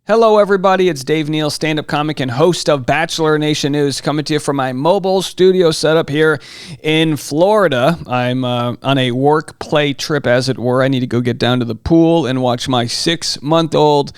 Hello, everybody. It's Dave Neal, stand-up comic and host of Bachelor Nation News, coming to you from my mobile studio setup here in Florida. I'm on a work-play trip, as it were. I need to go get down to the pool and watch my 6-month-old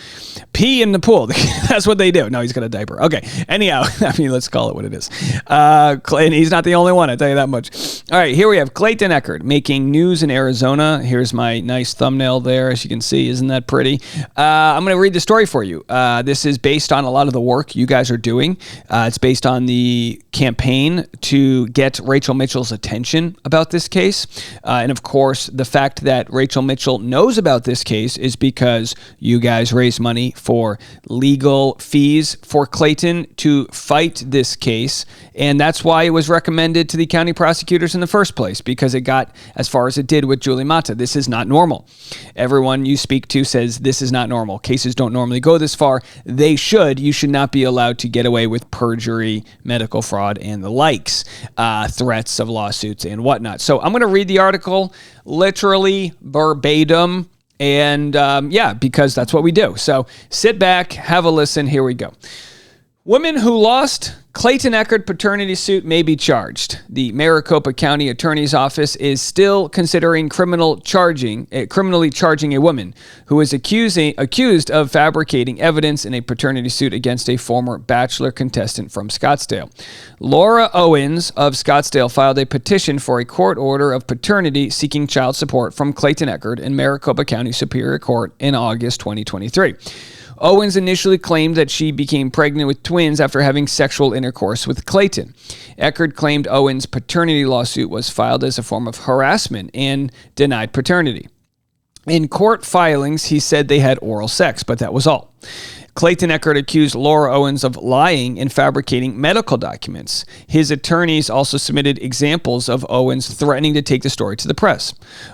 pee in the pool. That's what they do. No, he's got a diaper. Okay. Anyhow, let's call it what it is. And he's not the only one, I'll tell you that much. All right, here we have Clayton Echard making news in Arizona. Here's my nice thumbnail there, as you can see. Isn't that pretty? I'm going to read the story for you. This is based on a lot of the work you guys are doing. It's based on the campaign to get Rachel Mitchell's attention about this case. And of course, the fact that Rachel Mitchell knows about this case is because you guys raised money for legal fees for Clayton to fight this case. And that's why it was recommended to the county prosecutors in the first place, because it got as far as it did with Julie Mata. This is not normal. Everyone you speak to says this is not normal. Cases don't normally go this far. They should. You should not be allowed to get away with perjury, medical fraud, and the likes, threats of lawsuits and whatnot. So I'm going to read the article literally verbatim, and because that's what we do. So sit back, have a listen. Here we go. Women who lost Clayton Echard paternity suit may be charged. The Maricopa County Attorney's Office is still considering criminally charging a woman who is accused of fabricating evidence in a paternity suit against a former Bachelor contestant from Scottsdale. Laura Owens of Scottsdale filed a petition for a court order of paternity seeking child support from Clayton Echard in Maricopa County Superior Court in August 2023. Owens initially claimed that she became pregnant with twins after having sexual intercourse with Clayton. Echard claimed Owens' paternity lawsuit was filed as a form of harassment and denied paternity. In court filings, he said they had oral sex, but that was all. Clayton Echard accused Laura Owens of lying and fabricating medical documents. His attorneys also submitted examples of Owens threatening to take the story to the press.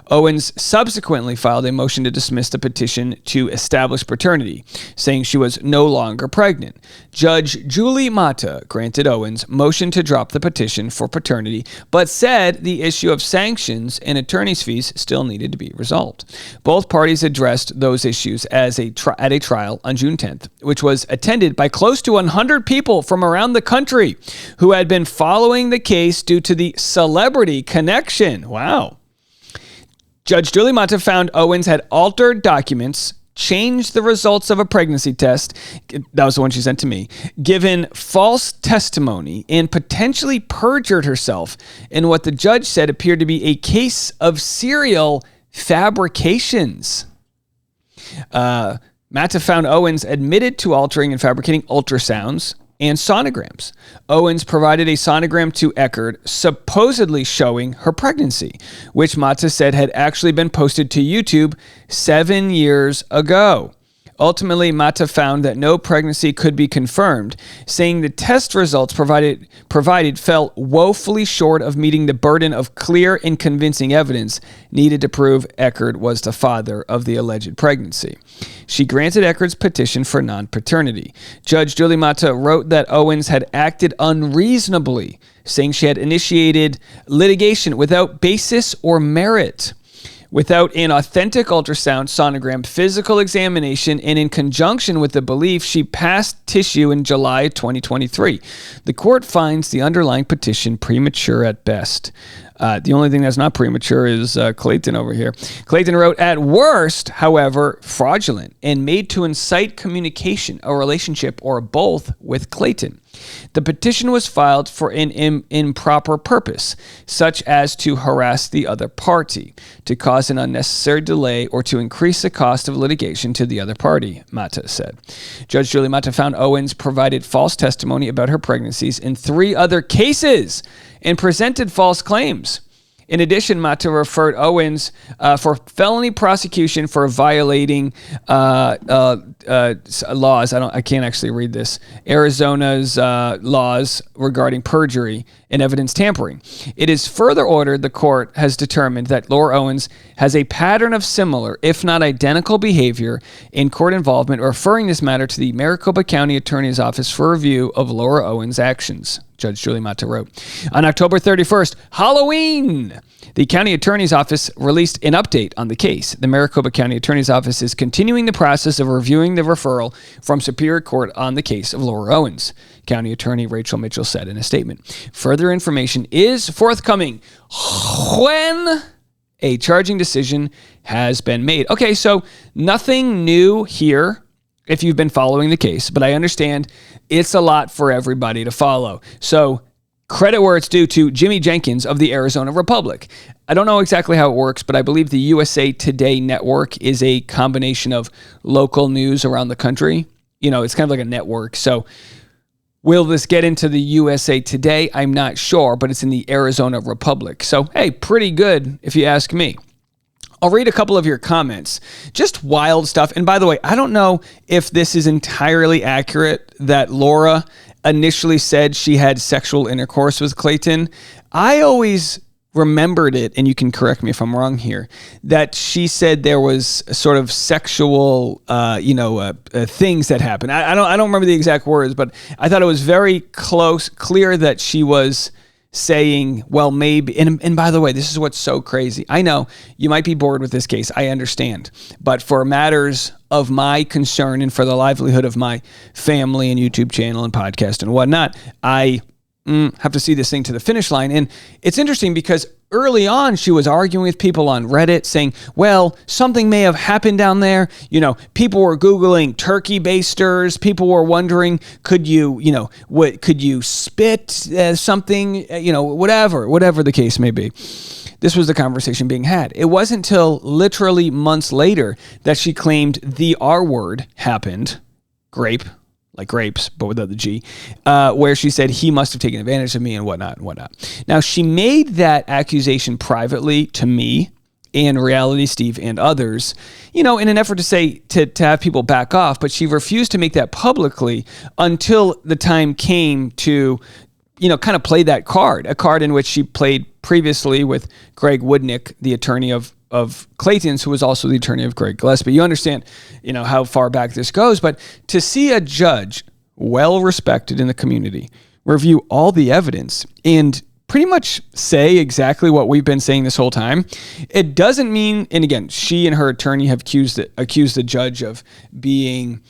Owens subsequently filed a motion to dismiss the petition to establish paternity, saying she was no longer pregnant. Judge Julie Mata granted Owens' motion to drop the petition for paternity, but said the issue of sanctions and attorney's fees still needed to be resolved. Both parties addressed those issues at a trial on June 10th. Which was attended by close to 100 people from around the country who had been following the case due to the celebrity connection. Wow. Judge Julie Mata found Owens had altered documents, changed the results of a pregnancy test, that was the one she sent to me, given false testimony, and potentially perjured herself in what the judge said appeared to be a case of serial fabrications. Mata found Owens admitted to altering and fabricating ultrasounds and sonograms. Owens provided a sonogram to Echard, supposedly showing her pregnancy, which Mata said had actually been posted to YouTube 7 years ago. Ultimately, Mata found that no pregnancy could be confirmed, saying the test results provided fell woefully short of meeting the burden of clear and convincing evidence needed to prove Echard was the father of the alleged pregnancy. She granted Echard's petition for non-paternity. Judge Julie Mata wrote that Owens had acted unreasonably, saying she had initiated litigation without basis or merit. Without an authentic ultrasound, sonogram, physical examination, and in conjunction with the belief she passed tissue in July 2023. The court finds the underlying petition premature at best. The only thing that's not premature is Clayton over here. Clayton wrote, at worst, however, fraudulent and made to incite communication, a relationship, or both with Clayton. The petition was filed for an improper purpose, such as to harass the other party, to cause an unnecessary delay, or to increase the cost of litigation to the other party, Mata said. Judge Julie Mata found Owens provided false testimony about her pregnancies in 3 other cases and presented false claims. In addition, Mata referred Owens for felony prosecution for violating laws. I can't actually read this. Arizona's laws regarding perjury and evidence tampering. It is further ordered the court has determined that Laura Owens has a pattern of similar, if not identical, behavior in court involvement, referring this matter to the Maricopa County Attorney's Office for review of Laura Owens' actions. Judge Julie Mata wrote. On October 31st, Halloween, the county attorney's office released an update on the case. The Maricopa County Attorney's Office is continuing the process of reviewing the referral from Superior Court on the case of Laura Owens, County Attorney Rachel Mitchell said in a statement. Further information is forthcoming when a charging decision has been made. Okay, so nothing new here if you've been following the case, but I understand it's a lot for everybody to follow. So credit where it's due to Jimmy Jenkins of the Arizona Republic. I don't know exactly how it works, but I believe the USA Today network is a combination of local news around the country. You know, it's kind of like a network. So will this get into the USA Today? I'm not sure, but it's in the Arizona Republic. So, hey, pretty good if you ask me. I'll read a couple of your comments. Just wild stuff. And by the way, I don't know if this is entirely accurate that Laura initially said she had sexual intercourse with Clayton. I always remembered it, and you can correct me if I'm wrong here, that she said there was sort of sexual, things that happened. I don't remember the exact words, but I thought it was very clear that she was saying, well, maybe, and by the way, this is what's so crazy. I know you might be bored with this case. I understand. But for matters of my concern and for the livelihood of my family and YouTube channel and podcast and whatnot, I have to see this thing to the finish line. And it's interesting because early on, she was arguing with people on Reddit saying, well, something may have happened down there. You know, people were Googling turkey basters. People were wondering, could you spit something, whatever the case may be. This was the conversation being had. It wasn't until literally months later that she claimed the R word happened, grape, like grapes, but without the G, where she said he must have taken advantage of me and whatnot. Now, she made that accusation privately to me and Reality Steve and others, in an effort to say, to have people back off, but she refused to make that publicly until the time came to, kind of play that card, a card in which she played previously with Greg Woodnick, the attorney of Clayton's, who was also the attorney of Greg Gillespie. You understand, how far back this goes, but to see a judge well respected in the community review all the evidence and pretty much say exactly what we've been saying this whole time, it doesn't mean, and again, she and her attorney have accused the judge of being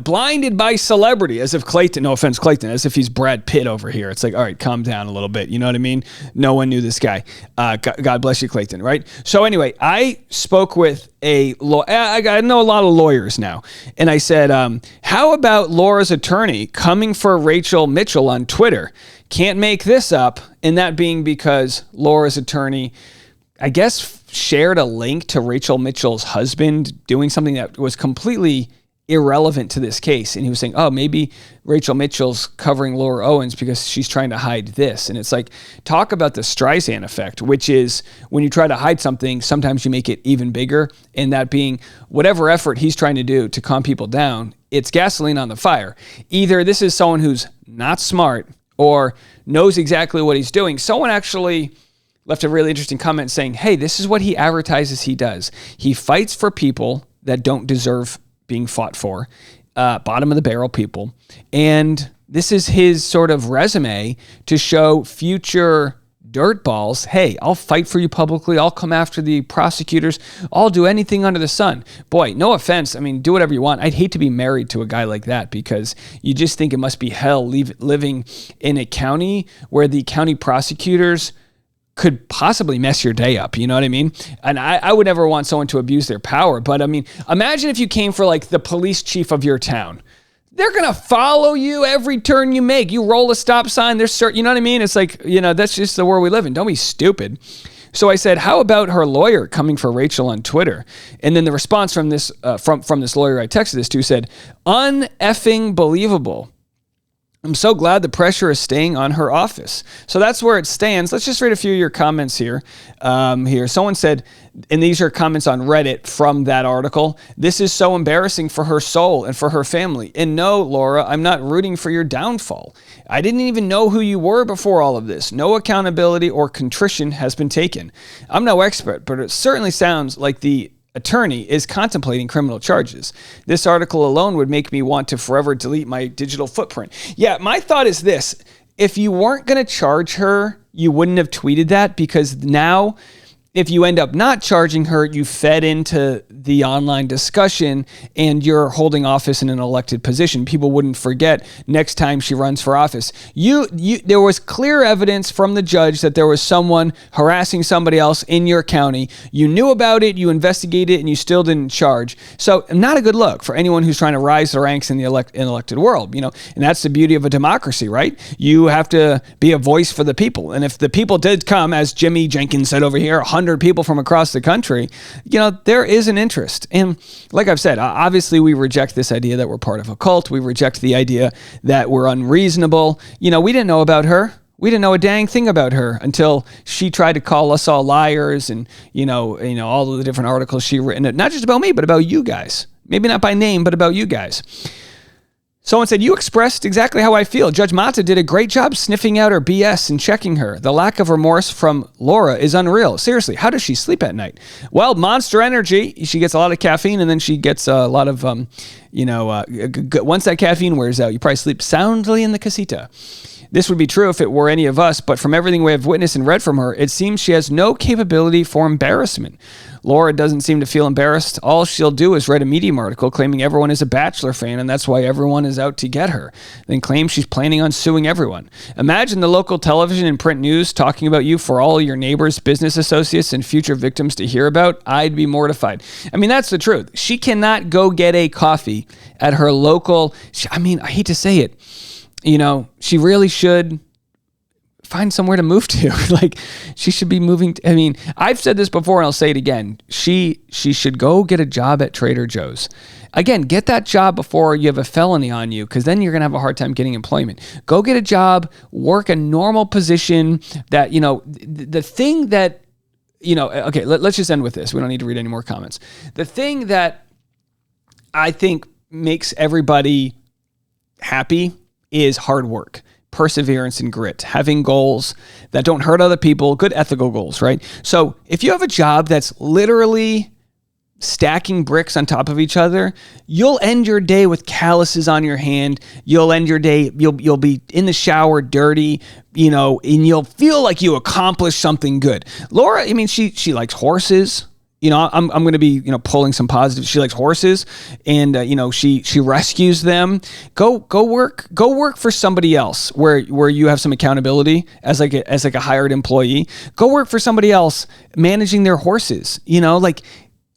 blinded by celebrity, as if Clayton, no offense, Clayton, as if he's Brad Pitt over here. It's like, all right, calm down a little bit. You know what I mean? No one knew this guy. God bless you, Clayton, right? So anyway, I spoke with I know a lot of lawyers now. And I said, how about Laura's attorney coming for Rachel Mitchell on Twitter? Can't make this up. And that being because Laura's attorney, I guess, shared a link to Rachel Mitchell's husband doing something that was completely irrelevant to this case. And he was saying, oh, maybe Rachel Mitchell's covering Laura Owens because she's trying to hide this. And it's like, talk about the Streisand effect, which is when you try to hide something, sometimes you make it even bigger. And that being whatever effort he's trying to do to calm people down, it's gasoline on the fire. Either this is someone who's not smart or knows exactly what he's doing. Someone actually left a really interesting comment saying, hey, this is what he advertises he does. He fights for people that don't deserve being fought for, bottom of the barrel people. And this is his sort of resume to show future dirtballs, hey, I'll fight for you publicly. I'll come after the prosecutors. I'll do anything under the sun. Boy, no offense. I mean, do whatever you want. I'd hate to be married to a guy like that because you just think it must be hell living in a county where the county prosecutors could possibly mess your day up. You know what I mean? And I would never want someone to abuse their power. But I mean, imagine if you came for like the police chief of your town. They're going to follow you every turn you make. You roll a stop sign. You know what I mean? It's like, that's just the world we live in. Don't be stupid. So I said, how about her lawyer coming for Rachel on Twitter? And then the response from this, from this lawyer I texted this to said, un-effing believable. I'm so glad the pressure is staying on her office. So that's where it stands. Let's just read a few of your comments here. Someone said, and these are comments on Reddit from that article, this is so embarrassing for her soul and for her family. And no, Laura, I'm not rooting for your downfall. I didn't even know who you were before all of this. No accountability or contrition has been taken. I'm no expert, but it certainly sounds like the attorney is contemplating criminal charges. This article alone would make me want to forever delete my digital footprint. Yeah, my thought is this. if you weren't going to charge her, you wouldn't have tweeted that, because now if you end up not charging her, you fed into the online discussion and you're holding office in an elected position. People wouldn't forget next time she runs for office. There was clear evidence from the judge that there was someone harassing somebody else in your county. You knew about it, you investigated it, and you still didn't charge. So not a good look for anyone who's trying to rise the ranks in the elected world, and that's the beauty of a democracy, right? You have to be a voice for the people. And if the people did come, as Jimmy Jenkins said over here, 100 people from across the country, there is an interest. And like I've said, obviously we reject this idea that we're part of a cult. We reject the idea that we're unreasonable. We didn't know about her. We didn't know a dang thing about her until she tried to call us all liars and, all of the different articles she written, not just about me, but about you guys. Maybe not by name, but about you guys. Someone said, you expressed exactly how I feel. Judge Mata did a great job sniffing out her BS and checking her. The lack of remorse from Laura is unreal. Seriously, how does she sleep at night? Well, Monster Energy. She gets a lot of caffeine, and then she gets a lot of, once that caffeine wears out, you probably sleep soundly in the casita. This would be true if it were any of us, but from everything we have witnessed and read from her, it seems she has no capability for embarrassment. Laura doesn't seem to feel embarrassed. All she'll do is write a Medium article claiming everyone is a Bachelor fan and that's why everyone is out to get her, then claim she's planning on suing everyone. Imagine the local television and print news talking about you for all your neighbors, business associates, and future victims to hear about. I'd be mortified. I mean, that's the truth. She cannot go get a coffee at her local, I hate to say it, she really should find somewhere to move to. Like, she should be moving. I've said this before and I'll say it again. She should go get a job at Trader Joe's. Again, get that job before you have a felony on you, because then you're going to have a hard time getting employment. Go get a job, work a normal position that, the thing that, okay, let's just end with this. We don't need to read any more comments. The thing that I think makes everybody happy is hard work, perseverance, and grit, having goals that don't hurt other people, good ethical goals, right? So if you have a job that's literally stacking bricks on top of each other, you'll end your day with calluses on your hand. You'll end your day, you'll be in the shower dirty, and you'll feel like you accomplished something good. Laura, she likes horses. I'm going to be, pulling some positives. She likes horses, and she rescues them. Go work for somebody else where you have some accountability as like a hired employee. Go work for somebody else managing their horses.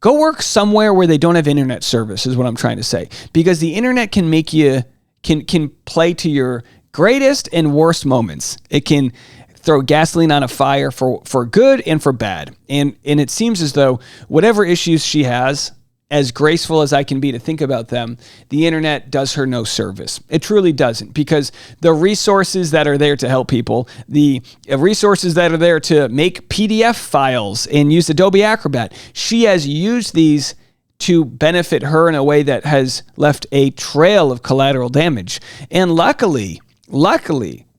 Go work somewhere where they don't have internet service is what I'm trying to say, because the internet can make you can play to your greatest and worst moments. It can throw gasoline on a fire for good and for bad. And it seems as though whatever issues she has, as graceful as I can be to think about them, the internet does her no service. It truly doesn't, because the resources that are there to help people, the resources that are there to make PDF files and use Adobe Acrobat, she has used these to benefit her in a way that has left a trail of collateral damage. And luckily,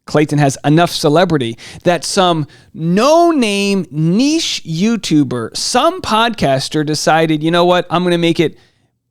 Clayton has enough celebrity that some no-name niche YouTuber, some podcaster decided, you know what, I'm going to make it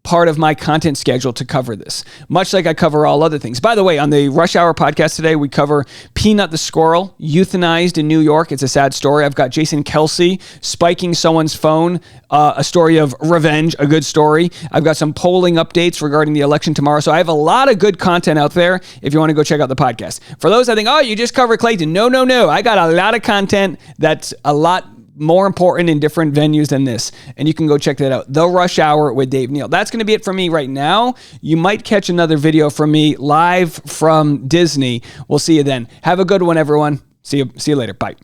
part of my content schedule to cover this, much like I cover all other things. By the way, on the Rush Hour podcast today, we cover Peanut the squirrel, euthanized in New York. It's a sad story. I've got Jason Kelsey spiking someone's phone, a story of revenge, a good story. I've got some polling updates regarding the election tomorrow. So I have a lot of good content out there if you want to go check out the podcast. For those that think, oh, you just covered Clayton. No. I got a lot of content that's a lot more important in different venues than this. And you can go check that out. The Rush Hour with Dave Neal. That's going to be it for me right now. You might catch another video from me live from Disney. We'll see you then. Have a good one, everyone. See you later. Bye.